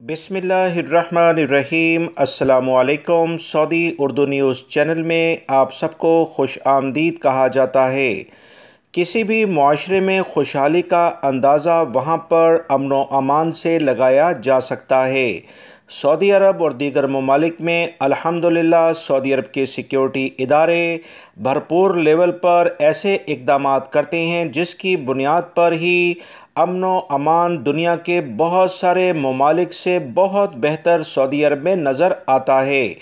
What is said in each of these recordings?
बिस्मिल्लाहिर्रहमानिर्रहीम। अस्सलामुअलैकुम। Saudi Urdu news channel में आप सबको खुश आमदीद कहा जाता है। किसी भी मुआशरे में खुशहाली का अंदाज़ा वहाँ पर अमन व अमान से लगाया जा सकता है। सऊदी अरब और दीगर ममालिक में अल्हम्दुलिल्लाह सऊदी अरब के सिक्योरिटी इदारे भरपूर लेवल पर ऐसे इक़दामात करते हैं जिसकी बुनियाद पर ही अमन व अमान दुनिया के बहुत सारे ममालिक से बहुत बेहतर सऊदी अरब में नज़र आता है।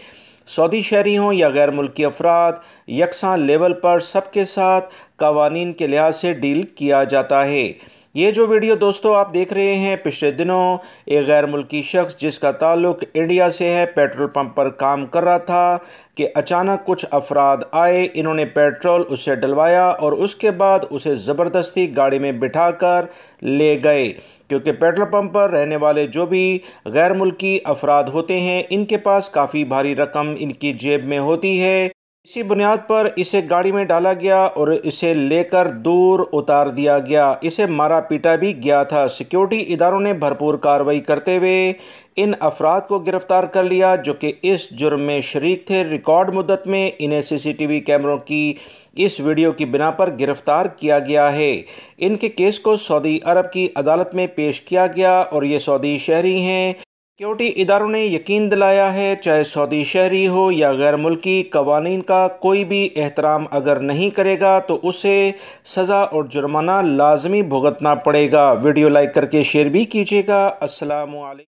सऊदी शहरी हों या गैर मुल्की अफराद, यकसां लेवल पर सबके साथ कवानीन के लिहाज से डील किया जाता है। ये जो वीडियो दोस्तों आप देख रहे हैं, पिछले दिनों एक गैर मुल्की शख्स जिसका ताल्लुक इंडिया से है पेट्रोल पंप पर काम कर रहा था कि अचानक कुछ अफराद आए, इन्होंने पेट्रोल उससे डलवाया और उसके बाद उसे ज़बरदस्ती गाड़ी में बिठाकर ले गए। क्योंकि पेट्रोल पंप पर रहने वाले जो भी गैर मुल्की अफराद होते हैं, इनके पास काफ़ी भारी रकम इनकी जेब में होती है। इसी बुनियाद पर इसे गाड़ी में डाला गया और इसे लेकर दूर उतार दिया गया। इसे मारा पीटा भी गया था। सिक्योरिटी इदारों ने भरपूर कार्रवाई करते हुए इन अफराद को गिरफ्तार कर लिया जो कि इस जुर्म में शरीक थे। रिकॉर्ड मुद्दत में इन्हें सीसीटीवी कैमरों की इस वीडियो की बिना पर गिरफ्तार किया गया है। इनके केस को सऊदी अरब की अदालत में पेश किया गया और ये सऊदी शहरी हैं। सिक्योरिटी इदारों ने यकीन दिलाया है, चाहे सऊदी शहरी हो या गैर मुल्की, कवानीन का कोई भी एहतराम अगर नहीं करेगा तो उसे सज़ा और जुर्माना लाजमी भुगतना पड़ेगा। वीडियो लाइक करके शेयर भी कीजिएगा। अस्सलामु अलैकुम।